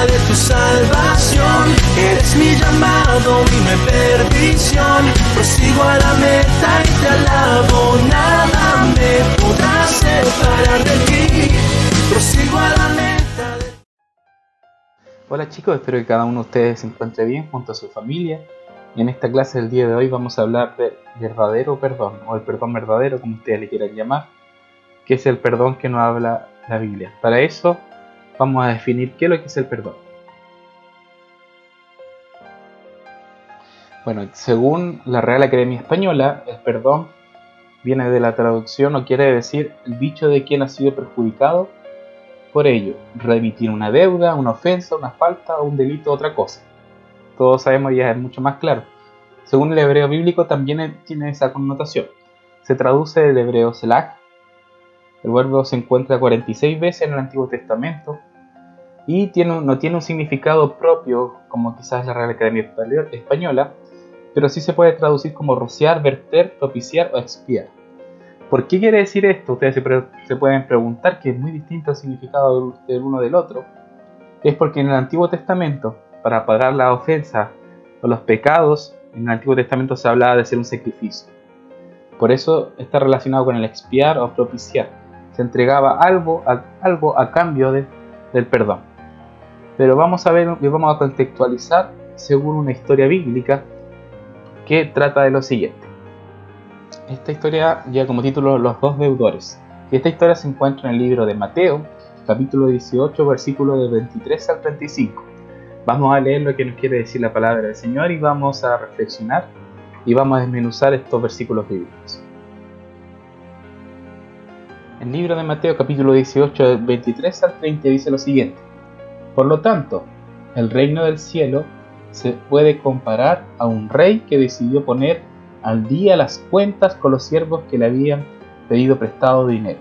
de tu salvación. Eres mi llamado y mi perdición. Prosigo a la meta y te alabo. Nada me podrá separar de ti. Prosigo a la meta de... Hola chicos, espero que cada uno de ustedes se encuentre bien junto a su familia. Y en esta clase del día de hoy vamos a hablar del verdadero perdón, o el perdón verdadero, como ustedes le quieran llamar, que es el perdón que nos habla la Biblia. Para eso vamos a definir qué es lo que es el perdón. Bueno, según la Real Academia Española, el perdón viene de la traducción o quiere decir el dicho de quien ha sido perjudicado por ello, remitir una deuda, una ofensa, una falta o un delito, otra cosa. Todos sabemos, ya es mucho más claro. Según el hebreo bíblico también tiene esa connotación. Se traduce del hebreo selach. El verbo se encuentra 46 veces en el Antiguo Testamento y no tiene un significado propio como quizás la Real Academia Española, pero sí se puede traducir como rociar, verter, propiciar o expiar. ¿Por qué quiere decir esto? Ustedes se pueden preguntar, que es muy distinto el significado del uno del otro. Es porque en el Antiguo Testamento, para pagar la ofensa o los pecados, en el Antiguo Testamento se hablaba de hacer un sacrificio. Por eso está relacionado con el expiar o propiciar. Se entregaba algo a cambio del perdón. Pero vamos a contextualizar según una historia bíblica que trata de lo siguiente. Esta historia lleva como título Los dos deudores. Y esta historia se encuentra en el libro de Mateo, capítulo 18, versículos de 23 al 35. Vamos a leer lo que nos quiere decir la palabra del Señor y vamos a reflexionar y vamos a desmenuzar estos versículos bíblicos. El libro de Mateo, capítulo 18, del 23 al 30 dice lo siguiente: Por lo tanto, el reino del cielo se puede comparar a un rey que decidió poner al día las cuentas con los siervos que le habían pedido prestado dinero.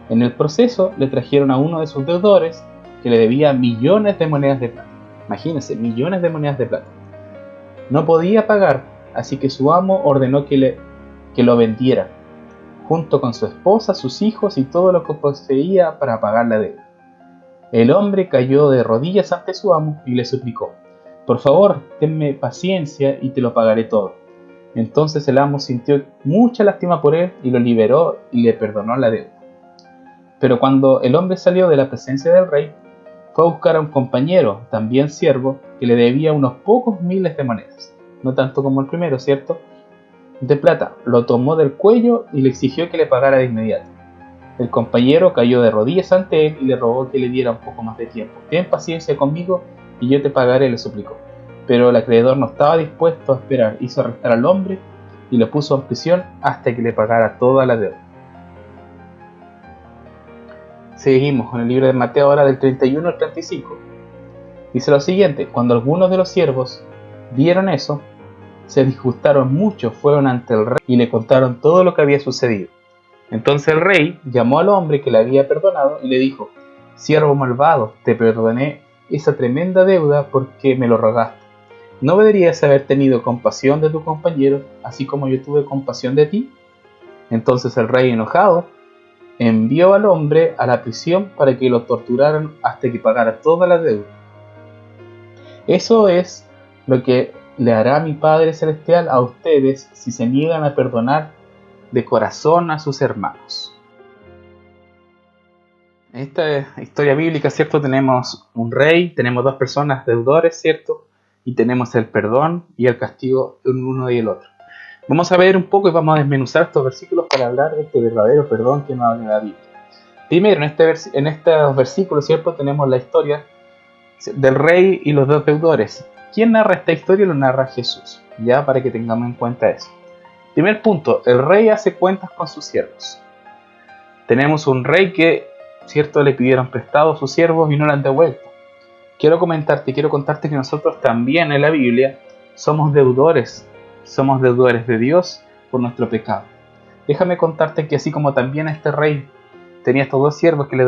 En el proceso le trajeron a uno de sus deudores que le debía millones de monedas de plata. Imagínense, millones de monedas de plata. No podía pagar, así que su amo ordenó que lo vendiera, junto con su esposa, sus hijos y todo lo que poseía para pagar la deuda. El hombre cayó de rodillas ante su amo y le suplicó: por favor, tenme paciencia y te lo pagaré todo. Entonces el amo sintió mucha lástima por él y lo liberó y le perdonó la deuda. Pero cuando el hombre salió de la presencia del rey, fue a buscar a un compañero, también siervo, que le debía unos pocos miles de monedas, no tanto como el primero, ¿cierto?, de plata. Lo tomó del cuello y le exigió que le pagara de inmediato. El compañero cayó de rodillas ante él y le rogó que le diera un poco más de tiempo. Ten paciencia conmigo y yo te pagaré, le suplicó. Pero el acreedor no estaba dispuesto a esperar, hizo arrestar al hombre y lo puso en prisión hasta que le pagara toda la deuda. Seguimos con el libro de Mateo ahora del 31 al 35. Dice lo siguiente: cuando algunos de los siervos vieron eso, se disgustaron mucho, fueron ante el rey y le contaron todo lo que había sucedido. Entonces el rey llamó al hombre que le había perdonado y le dijo: siervo malvado, te perdoné esa tremenda deuda porque me lo rogaste. ¿No deberías haber tenido compasión de tu compañero, así como yo tuve compasión de ti? Entonces el rey, enojado, envió al hombre a la prisión para que lo torturaran hasta que pagara toda la deuda. Eso es lo que le hará mi Padre Celestial a ustedes si se niegan a perdonar de corazón a sus hermanos. En esta historia bíblica, ¿cierto?, tenemos un rey, tenemos dos personas deudores, ¿cierto?, y tenemos el perdón y el castigo de uno y el otro. Vamos a ver un poco y vamos a desmenuzar estos versículos para hablar de este verdadero perdón que nos habla la Biblia. Primero, en estos versículos, ¿cierto?, tenemos la historia del rey y los dos deudores. ¿Quién narra esta historia? Lo narra Jesús, ya, para que tengamos en cuenta eso. Primer punto: el rey hace cuentas con sus siervos. Tenemos un rey que, ¿cierto?, le pidieron prestado a sus siervos y no lo han devuelto. Quiero contarte que nosotros también en la Biblia somos deudores de Dios por nuestro pecado. Déjame contarte que así como también este rey tenía estos dos siervos que le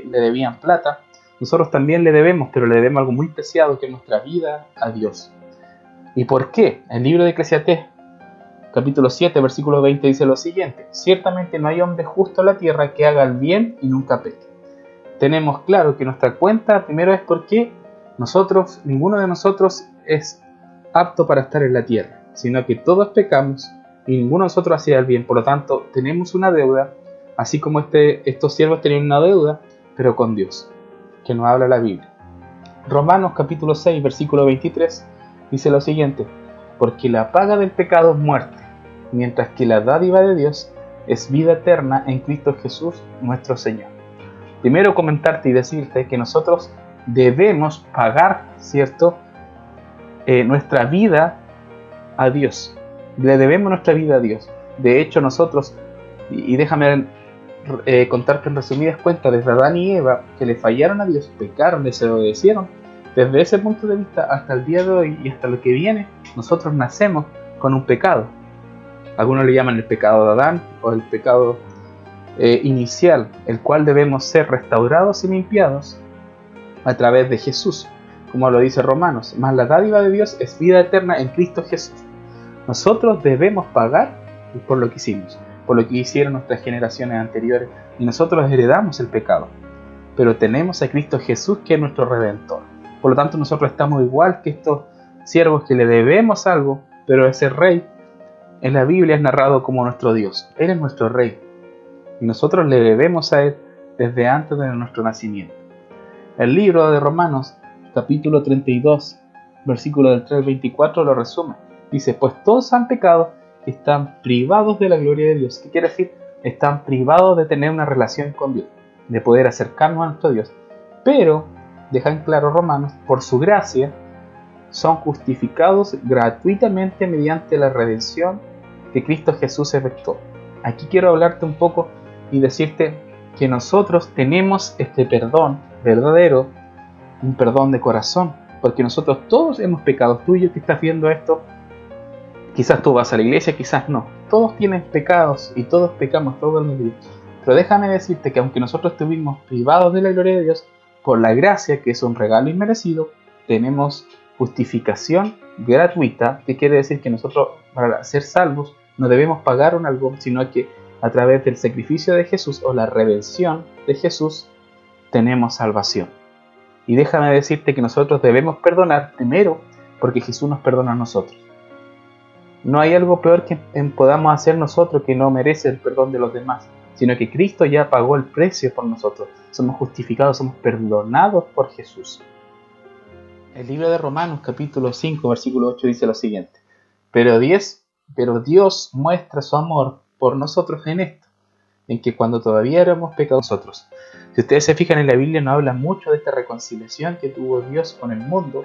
debían plata, nosotros también le debemos, pero le debemos algo muy preciado, que es nuestra vida a Dios. ¿Y por qué? El libro de Eclesiastés, capítulo 7, versículo 20 dice lo siguiente: ciertamente no hay hombre justo en la tierra que haga el bien y nunca peque. Tenemos claro que nuestra cuenta primero es porque Ninguno de nosotros es apto para estar en la tierra, sino que todos pecamos y ninguno de nosotros hacía el bien. Por lo tanto, tenemos una deuda, así como estos siervos tenían una deuda, pero con Dios, que nos habla la Biblia. Romanos capítulo 6, versículo 23, dice lo siguiente: porque la paga del pecado es muerte, mientras que la dádiva de Dios es vida eterna en Cristo Jesús nuestro Señor. Primero comentarte y decirte que nosotros debemos pagar, ¿cierto?, nuestra vida a Dios. Le debemos nuestra vida a Dios. De hecho, nosotros, y déjame contarte en resumidas cuentas, desde Adán y Eva, que le fallaron a Dios, pecaron, desobedecieron, desde ese punto de vista hasta el día de hoy y hasta lo que viene, nosotros nacemos con un pecado. Algunos le llaman el pecado de Adán o el pecado inicial, el cual debemos ser restaurados y limpiados a través de Jesús, como lo dice Romanos. Mas la dádiva de Dios es vida eterna en Cristo Jesús. Nosotros debemos pagar por lo que hicimos, por lo que hicieron nuestras generaciones anteriores, y nosotros heredamos el pecado, pero tenemos a Cristo Jesús, que es nuestro Redentor. Por lo tanto, nosotros estamos igual que estos siervos que le debemos algo, pero ese rey en la Biblia es narrado como nuestro Dios. Él es nuestro rey y nosotros le debemos a Él desde antes de nuestro nacimiento. El libro de Romanos, capítulo 32, versículo del 3 al 24, lo resume. Dice: pues todos han pecado y están privados de la gloria de Dios. ¿Qué quiere decir? Están privados de tener una relación con Dios, de poder acercarnos a nuestro Dios. Pero, deja en claro Romanos, por su gracia, son justificados gratuitamente mediante la redención que Cristo Jesús efectuó. Aquí quiero hablarte un poco y decirte que nosotros tenemos este perdón verdadero, un perdón de corazón, porque nosotros todos hemos pecado. Tú y yo que estás viendo esto, quizás tú vas a la iglesia, quizás no. Todos tienen pecados y todos pecamos todos los días. Pero déjame decirte que aunque nosotros estuvimos privados de la gloria de Dios, por la gracia, que es un regalo inmerecido, tenemos justificación gratuita, que quiere decir que nosotros, para ser salvos, no debemos pagar algo, sino que a través del sacrificio de Jesús o la redención de Jesús tenemos salvación. Y déjame decirte que nosotros debemos perdonar primero porque Jesús nos perdona a nosotros. No hay algo peor que podamos hacer nosotros que no merece el perdón de los demás, sino que Cristo ya pagó el precio por nosotros. Somos justificados, somos perdonados por Jesús. El libro de Romanos capítulo 5 versículo 8 dice lo siguiente: pero Dios muestra su amor por nosotros en esto, en que cuando todavía éramos pecadores nosotros. Si ustedes se fijan en la Biblia, nos habla mucho de esta reconciliación que tuvo Dios con el mundo,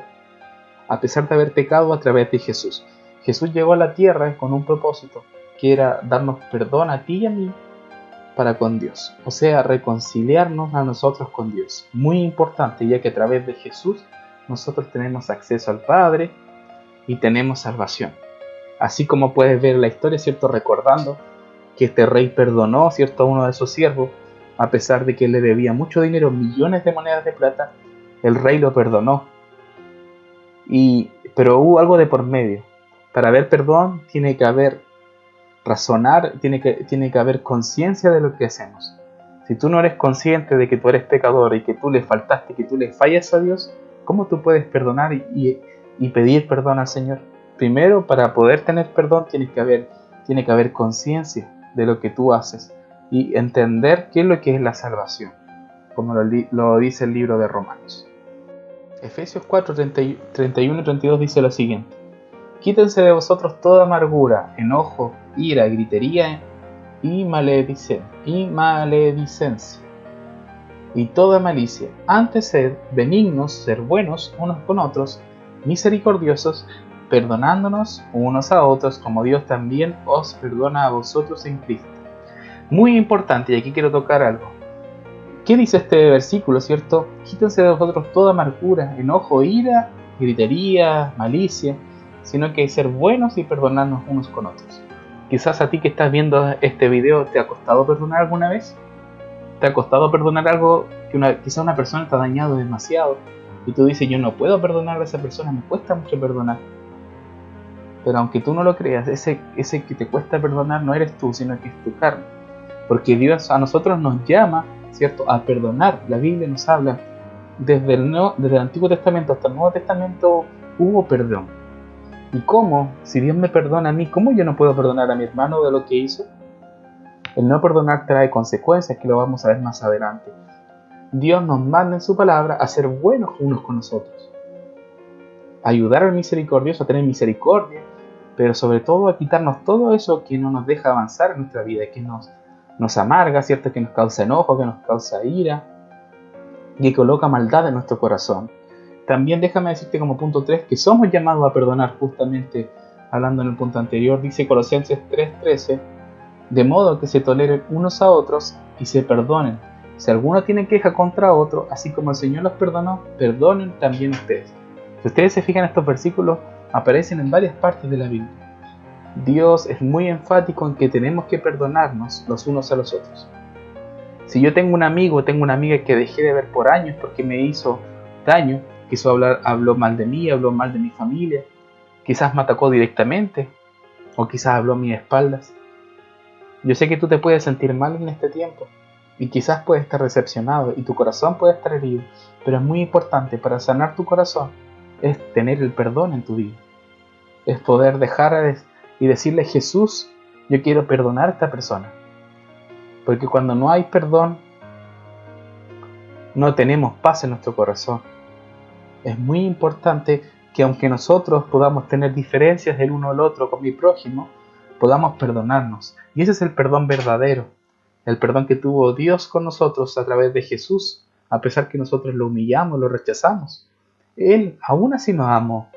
a pesar de haber pecado a través de Jesús. Jesús llegó a la tierra con un propósito, que era darnos perdón a ti y a mí para con Dios. O sea, reconciliarnos a nosotros con Dios. Muy importante, ya que a través de Jesús nosotros tenemos acceso al Padre y tenemos salvación. Así como puedes ver la historia, ¿cierto?, recordando que este rey perdonó, ¿cierto?, a uno de sus siervos, a pesar de que le debía mucho dinero, millones de monedas de plata, el rey lo perdonó. Pero hubo algo de por medio. Para haber perdón tiene que haber razonar, tiene que haber conciencia de lo que hacemos. Si tú no eres consciente de que tú eres pecador y que tú le faltaste, que tú le fallas a Dios, ¿cómo tú puedes perdonar y pedir perdón al Señor? Primero, para poder tener perdón tiene que haber conciencia de lo que tú haces y entender qué es lo que es la salvación, como lo dice el libro de Romanos. Efesios 4, 31 y 32 dice lo siguiente: quítense de vosotros toda amargura, enojo, ira, gritería y maledicencia y toda malicia. Antes sed benignos, ser buenos unos con otros, misericordiosos, perdonándonos unos a otros, como Dios también os perdona a vosotros en Cristo. Muy importante, y aquí quiero tocar algo. ¿Qué dice este versículo, cierto? Quítense de vosotros toda amargura, enojo, ira, gritería, malicia, sino que hay ser buenos y perdonarnos unos con otros. Quizás a ti que estás viendo este video, ¿te ha costado perdonar alguna vez? ¿Te ha costado perdonar algo que quizás una persona te ha dañado demasiado? Y tú dices: yo no puedo perdonar a esa persona, me cuesta mucho perdonar. Pero aunque tú no lo creas, ese que te cuesta perdonar no eres tú, sino que es tu carne. Porque Dios a nosotros nos llama, ¿cierto?, a perdonar. La Biblia nos habla desde el Antiguo Testamento hasta el Nuevo Testamento hubo perdón. ¿Y cómo? Si Dios me perdona a mí, ¿cómo yo no puedo perdonar a mi hermano de lo que hizo? El no perdonar trae consecuencias, que lo vamos a ver más adelante. Dios nos manda en su palabra a ser buenos unos con nosotros, a ayudar al misericordioso, a tener misericordia, pero sobre todo a quitarnos todo eso que no nos deja avanzar en nuestra vida, que nos amarga, ¿cierto? Que nos causa enojo, que nos causa ira, y que coloca maldad en nuestro corazón. También déjame decirte como punto 3 que somos llamados a perdonar, justamente hablando en el punto anterior, dice Colosenses 3:13, de modo que se toleren unos a otros y se perdonen. Si alguno tiene queja contra otro, así como el Señor los perdonó, perdonen también ustedes. Si ustedes se fijan, estos versículos aparecen en varias partes de la Biblia. Dios es muy enfático en que tenemos que perdonarnos los unos a los otros. Si yo tengo un amigo o tengo una amiga que dejé de ver por años porque me hizo daño, habló mal de mí, habló mal de mi familia, quizás me atacó directamente o quizás habló a mis espaldas, yo sé que tú te puedes sentir mal en este tiempo y quizás puedes estar decepcionado y tu corazón puede estar herido, pero es muy importante para sanar tu corazón es tener el perdón en tu vida, es poder dejar y decirle: Jesús, yo quiero perdonar a esta persona, porque cuando no hay perdón no tenemos paz en nuestro corazón. Es muy importante que aunque nosotros podamos tener diferencias del uno al otro con mi prójimo, podamos perdonarnos. Y ese es el perdón verdadero, el perdón que tuvo Dios con nosotros a través de Jesús, a pesar que nosotros lo humillamos, lo rechazamos. Él aún así nos amó.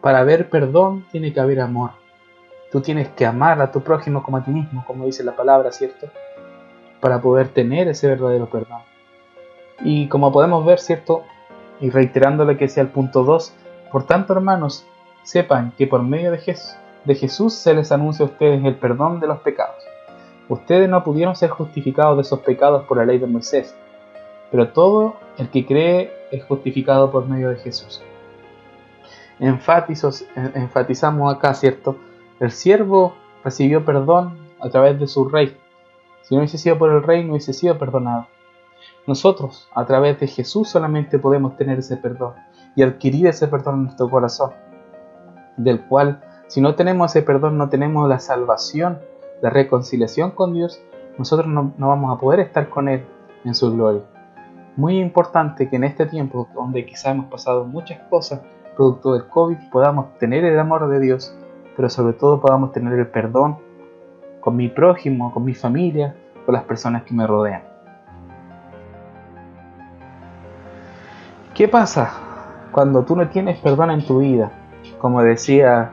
Para haber perdón tiene que haber amor. Tú tienes que amar a tu prójimo como a ti mismo, como dice la palabra, ¿cierto? Para poder tener ese verdadero perdón. Y como podemos ver, ¿cierto? Y reiterando lo que decía el punto 2, por tanto, hermanos, sepan que por medio de Jesús se les anuncia a ustedes el perdón de los pecados. Ustedes no pudieron ser justificados de esos pecados por la ley de Moisés, pero todo el que cree es justificado por medio de Jesús. Enfatizamos acá, ¿cierto? El siervo recibió perdón a través de su rey. Si no hubiese sido por el rey, no hubiese sido perdonado. Nosotros, a través de Jesús, solamente podemos tener ese perdón y adquirir ese perdón en nuestro corazón, del cual, si no tenemos ese perdón, no tenemos la salvación, la reconciliación con Dios, nosotros no vamos a poder estar con Él en su gloria. Muy importante que en este tiempo, donde quizá hemos pasado muchas cosas producto del COVID, podamos tener el amor de Dios, pero sobre todo podamos tener el perdón con mi prójimo, con mi familia, con las personas que me rodean. ¿Qué pasa cuando tú no tienes perdón en tu vida? Como decía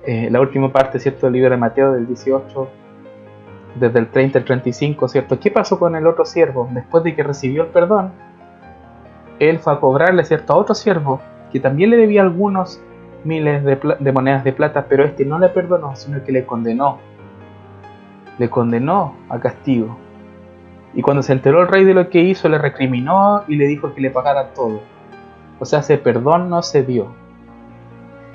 la última parte, ¿cierto?, del libro de Mateo, del 18, desde el 30 al 35, ¿cierto? ¿Qué pasó con el otro siervo? Después de que recibió el perdón, él fue a cobrarle, ¿cierto?, a otro siervo que también le debía algunos miles de monedas de plata, pero este no le perdonó, sino que le condenó a castigo. Y cuando se enteró el rey de lo que hizo, le recriminó y le dijo que le pagara todo. O sea, ese perdón no se dio.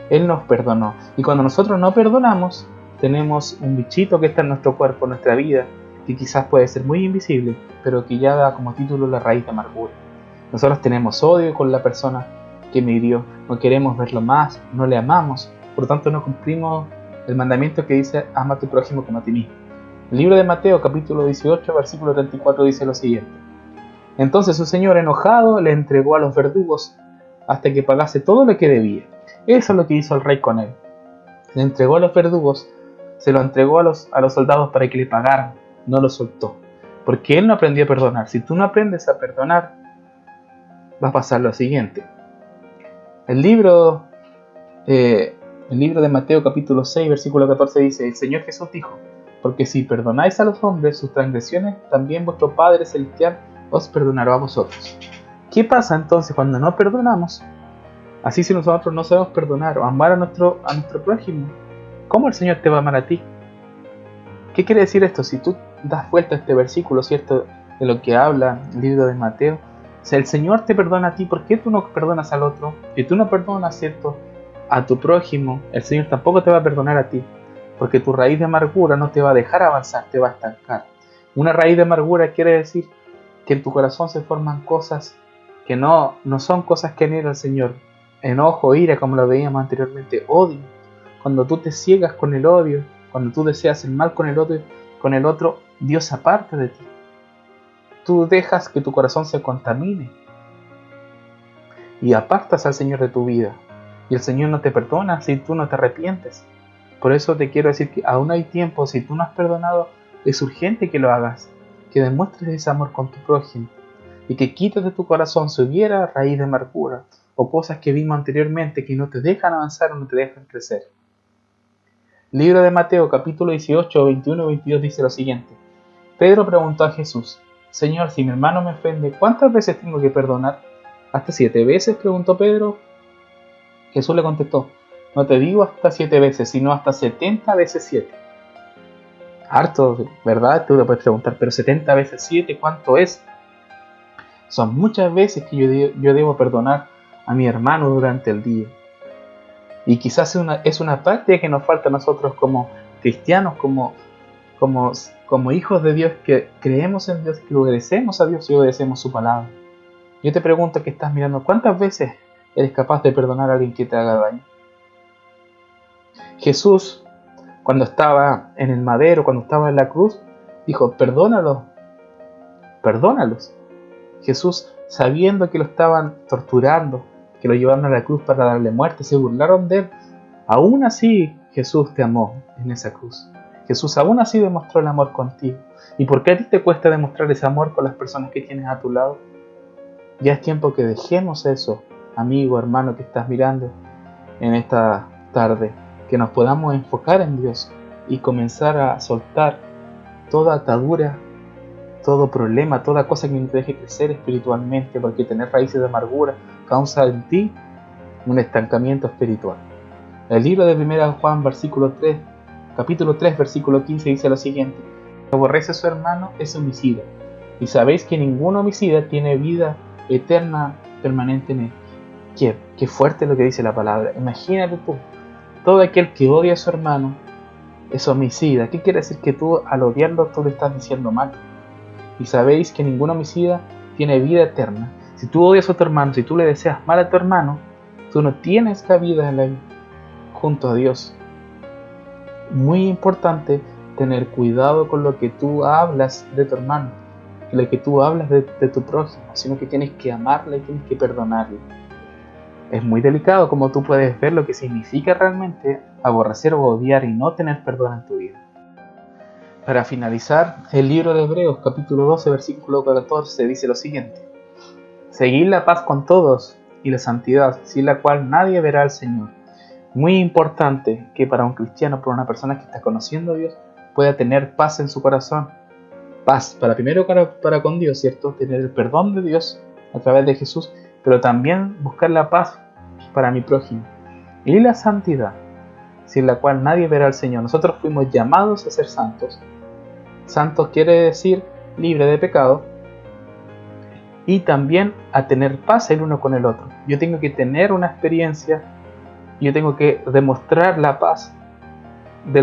Él nos perdonó. Y cuando nosotros no perdonamos, tenemos un bichito que está en nuestro cuerpo, en nuestra vida, que quizás puede ser muy invisible, pero que ya da como título la raíz de amargura. Nosotros tenemos odio con la persona que me hirió, no queremos verlo más, no le amamos, por lo tanto no cumplimos el mandamiento que dice: ama a tu prójimo como a ti mismo. El libro de Mateo, capítulo 18, versículo 34 dice lo siguiente: entonces su señor, enojado, le entregó a los verdugos hasta que pagase todo lo que debía. Eso es lo que hizo el rey con él. Le entregó a los verdugos, se lo entregó a los soldados para que le pagaran, no lo soltó, porque él no aprendió a perdonar. Si tú no aprendes a perdonar, va a pasar lo siguiente. El libro de Mateo, capítulo 6, versículo 14 dice: el Señor Jesús dijo: porque si perdonáis a los hombres sus transgresiones, también vuestro Padre Celestial os perdonará a vosotros. ¿Qué pasa entonces cuando no perdonamos? Así, si nosotros no sabemos perdonar o amar a nuestro prójimo, ¿cómo el Señor te va a amar a ti? ¿Qué quiere decir esto? Si tú das vuelta a este versículo, ¿cierto?, de lo que habla el libro de Mateo, si el Señor te perdona a ti, ¿por qué tú no perdonas al otro? Si tú no perdonas, ¿cierto?, a tu prójimo, el Señor tampoco te va a perdonar a ti, porque tu raíz de amargura no te va a dejar avanzar, te va a estancar. Una raíz de amargura quiere decir que en tu corazón se forman cosas que no son cosas que anhela el Señor. Enojo, ira, como lo veíamos anteriormente, odio. Cuando tú te ciegas con el odio, cuando tú deseas el mal con el otro, Dios aparta de ti. Tú dejas que tu corazón se contamine y apartas al Señor de tu vida. Y el Señor no te perdona si tú no te arrepientes. Por eso te quiero decir que aún hay tiempo. Si tú no has perdonado, es urgente que lo hagas, que demuestres ese amor con tu prójimo y que quites de tu corazón si hubiera raíz de amargura o cosas que vimos anteriormente que no te dejan avanzar o no te dejan crecer. Libro de Mateo, capítulo 18, 21 y 22 dice lo siguiente. Pedro preguntó a Jesús: Señor, si mi hermano me ofende, ¿cuántas veces tengo que perdonar? ¿Hasta 7 veces? Preguntó Pedro. Jesús le contestó: no te digo hasta 7 veces, sino hasta 70 veces 7. Harto, ¿verdad? Tú le puedes preguntar, pero 70 veces 7, ¿cuánto es? Son muchas veces que yo debo perdonar a mi hermano durante el día. Y quizás es una práctica que nos falta a nosotros como cristianos, como hijos de Dios, que creemos en Dios, que obedecemos a Dios y obedecemos su palabra. Yo te pregunto, que estás mirando, ¿cuántas veces eres capaz de perdonar a alguien que te haga daño? Jesús, cuando estaba en el madero, cuando estaba en la cruz, dijo: perdónalos. Jesús, sabiendo que lo estaban torturando, que lo llevaron a la cruz para darle muerte, se burlaron de él. Aún así, Jesús te amó en esa cruz. Jesús aún así demostró el amor contigo. ¿Y por qué a ti te cuesta demostrar ese amor con las personas que tienes a tu lado? Ya es tiempo que dejemos eso, amigo, hermano, que estás mirando en esta tarde, que nos podamos enfocar en Dios y comenzar a soltar toda atadura, todo problema, toda cosa que no te deje crecer espiritualmente, porque tener raíces de amargura causa en ti un estancamiento espiritual. El libro de 1 Juan, capítulo 3, versículo 15 dice lo siguiente: el que aborrece a su hermano es homicida, y sabéis que ningún homicida tiene vida eterna permanente en él. Qué fuerte lo que dice la palabra. Imagínate tú, todo aquel que odia a su hermano es homicida. ¿Qué quiere decir? Que tú, al odiarlo, tú le estás diciendo mal. Y sabéis que ningún homicida tiene vida eterna. Si tú odias a tu hermano, si tú le deseas mal a tu hermano, tú no tienes cabida junto a Dios. Muy importante tener cuidado con lo que tú hablas de tu hermano, lo que tú hablas de tu prójimo, sino que tienes que amarle y tienes que perdonarle. Es muy delicado, como tú puedes ver, lo que significa realmente aborrecer o odiar y no tener perdón en tu vida. Para finalizar, el libro de Hebreos, capítulo 12, versículo 14, dice lo siguiente: seguid la paz con todos y la santidad, sin la cual nadie verá al Señor. Muy importante que para un cristiano, para una persona que está conociendo a Dios, pueda tener paz en su corazón. Paz, primero para con Dios, ¿cierto? Tener el perdón de Dios a través de Jesús, pero también buscar la paz para mi prójimo. Y la santidad, sin la cual nadie verá al Señor. Nosotros fuimos llamados a ser santos. Santos quiere decir libre de pecado, y también a tener paz el uno con el otro. Yo tengo que tener una experiencia, yo tengo que demostrar la paz con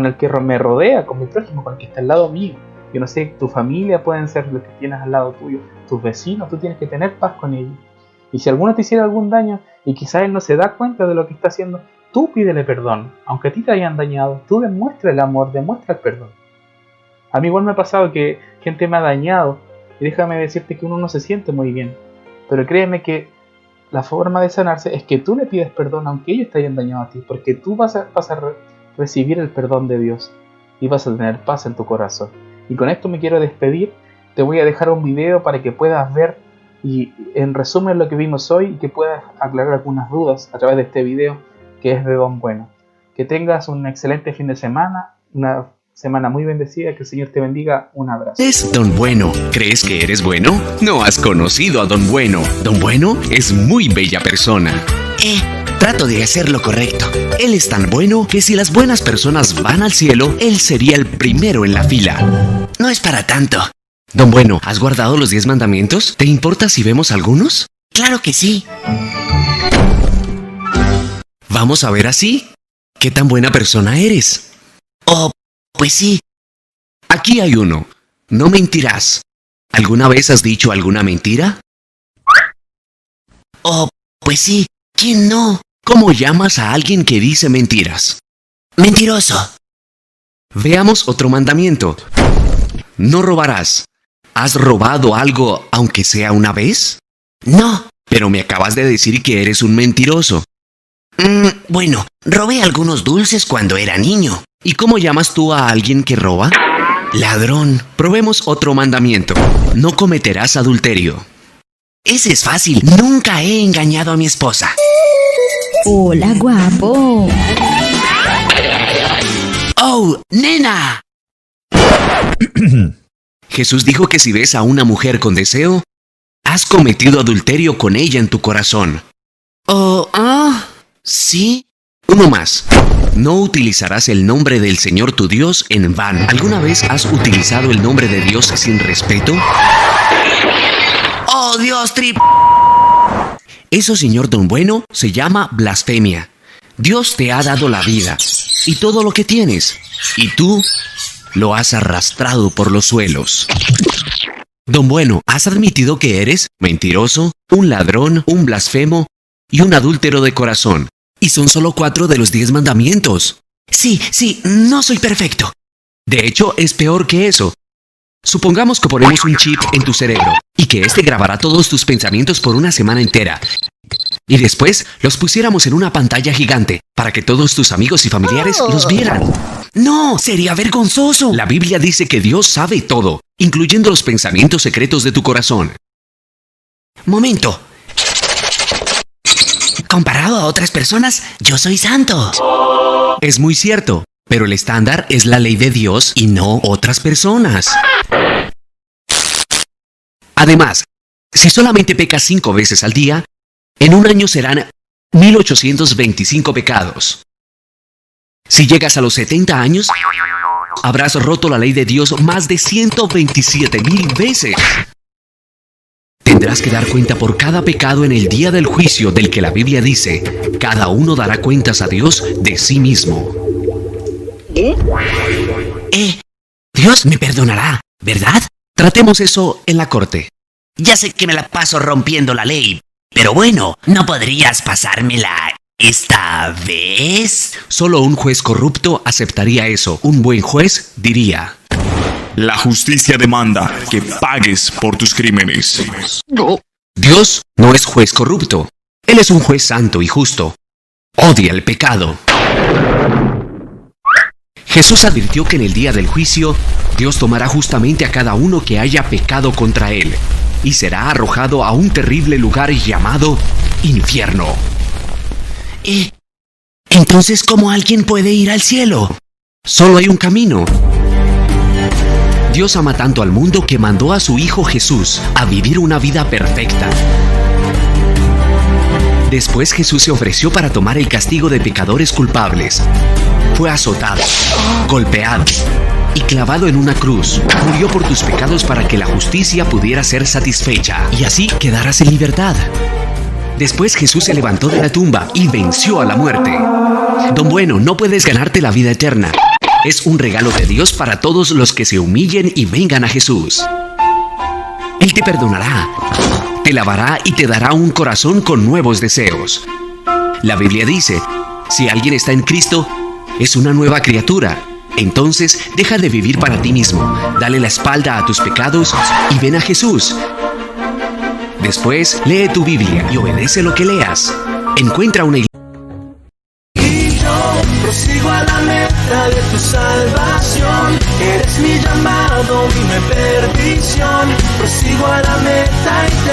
el que me rodea, con mi prójimo, con el que está al lado mío. Yo no sé, tu familia pueden ser los que tienes al lado tuyo, tus vecinos, tú tienes que tener paz con ellos. Y si alguno te hiciera algún daño y quizás él no se da cuenta de lo que está haciendo, tú pídele perdón. Aunque a ti te hayan dañado, tú demuestra el amor, demuestra el perdón. A mí igual me ha pasado que gente me ha dañado, y déjame decirte que uno no se siente muy bien. Pero créeme que la forma de sanarse es que tú le pides perdón aunque ellos te hayan dañado a ti, porque tú vas a recibir el perdón de Dios y vas a tener paz en tu corazón. Y con esto me quiero despedir. Te voy a dejar un video para que puedas ver y en resumen lo que vimos hoy, y que puedas aclarar algunas dudas a través de este video que es de Don Bueno. Que tengas un excelente fin de semana, una semana muy bendecida, que el Señor te bendiga. Un abrazo. Es Don Bueno. ¿Crees que eres bueno? No has conocido a Don Bueno. Don Bueno es muy bella persona. Trato de hacer lo correcto. Él es tan bueno que si las buenas personas van al cielo, él sería el primero en la fila. No es para tanto. Don Bueno, ¿has guardado los 10 mandamientos? ¿Te importa si vemos algunos? Claro que sí. Vamos a ver así. ¿Qué tan buena persona eres? Oh, pues sí. Aquí hay uno. No mentirás. ¿Alguna vez has dicho alguna mentira? Oh, pues sí, ¿quién no? ¿Cómo llamas a alguien que dice mentiras? Mentiroso. Veamos otro mandamiento. No robarás. ¿Has robado algo aunque sea una vez? No, pero me acabas de decir que eres un mentiroso. Bueno, robé algunos dulces cuando era niño. ¿Y cómo llamas tú a alguien que roba? Ladrón. Probemos otro mandamiento. No cometerás adulterio. Ese es fácil. Nunca he engañado a mi esposa. Hola, guapo. ¡Oh, nena! Jesús dijo que si ves a una mujer con deseo, has cometido adulterio con ella en tu corazón. ¿Sí? Uno más. No utilizarás el nombre del Señor tu Dios en vano. ¿Alguna vez has utilizado el nombre de Dios sin respeto? ¡Oh, Dios trip! Eso, señor Don Bueno, se llama blasfemia. Dios te ha dado la vida y todo lo que tienes, y tú lo has arrastrado por los suelos. Don Bueno, has admitido que eres mentiroso, un ladrón, un blasfemo y un adúltero de corazón. Y son solo 4 de los 10 mandamientos. Sí, no soy perfecto. De hecho, es peor que eso. Supongamos que ponemos un chip en tu cerebro y que este grabará todos tus pensamientos por una semana entera. Y después los pusiéramos en una pantalla gigante para que todos tus amigos y familiares los vieran. ¡No! ¡Sería vergonzoso! La Biblia dice que Dios sabe todo, incluyendo los pensamientos secretos de tu corazón. Momento. Comparado a otras personas, yo soy santo. Es muy cierto, pero el estándar es la ley de Dios y no otras personas. Además, si solamente pecas 5 veces al día, en un año serán 1825 pecados. Si llegas a los 70 años, habrás roto la ley de Dios más de 127,000 veces. Tendrás que dar cuenta por cada pecado en el día del juicio del que la Biblia dice, cada uno dará cuentas a Dios de sí mismo. Dios me perdonará, ¿verdad? Tratemos eso en la corte. Ya sé que me la paso rompiendo la ley, pero bueno, ¿no podrías pasármela esta vez? Solo un juez corrupto aceptaría eso. Un buen juez diría: la justicia demanda que pagues por tus crímenes. Dios no es juez corrupto. Él es un juez santo y justo. Odia el pecado. Jesús advirtió que en el día del juicio, Dios tomará justamente a cada uno que haya pecado contra Él y será arrojado a un terrible lugar llamado infierno. Entonces, ¿cómo alguien puede ir al cielo? Solo hay un camino. Dios ama tanto al mundo que mandó a su Hijo Jesús a vivir una vida perfecta. Después Jesús se ofreció para tomar el castigo de pecadores culpables. Fue azotado, golpeado y clavado en una cruz. Murió por tus pecados para que la justicia pudiera ser satisfecha y así quedarás en libertad. Después Jesús se levantó de la tumba y venció a la muerte. Don Bueno, no puedes ganarte la vida eterna. Es un regalo de Dios para todos los que se humillen y vengan a Jesús. Él te perdonará, te lavará y te dará un corazón con nuevos deseos. La Biblia dice, si alguien está en Cristo, es una nueva criatura. Entonces, deja de vivir para ti mismo, dale la espalda a tus pecados y ven a Jesús. Después, lee tu Biblia y obedece lo que leas. Encuentra una iglesia. Prosigo a la meta de tu salvación. Eres mi llamado, mi perdición. Prosigo a la meta y te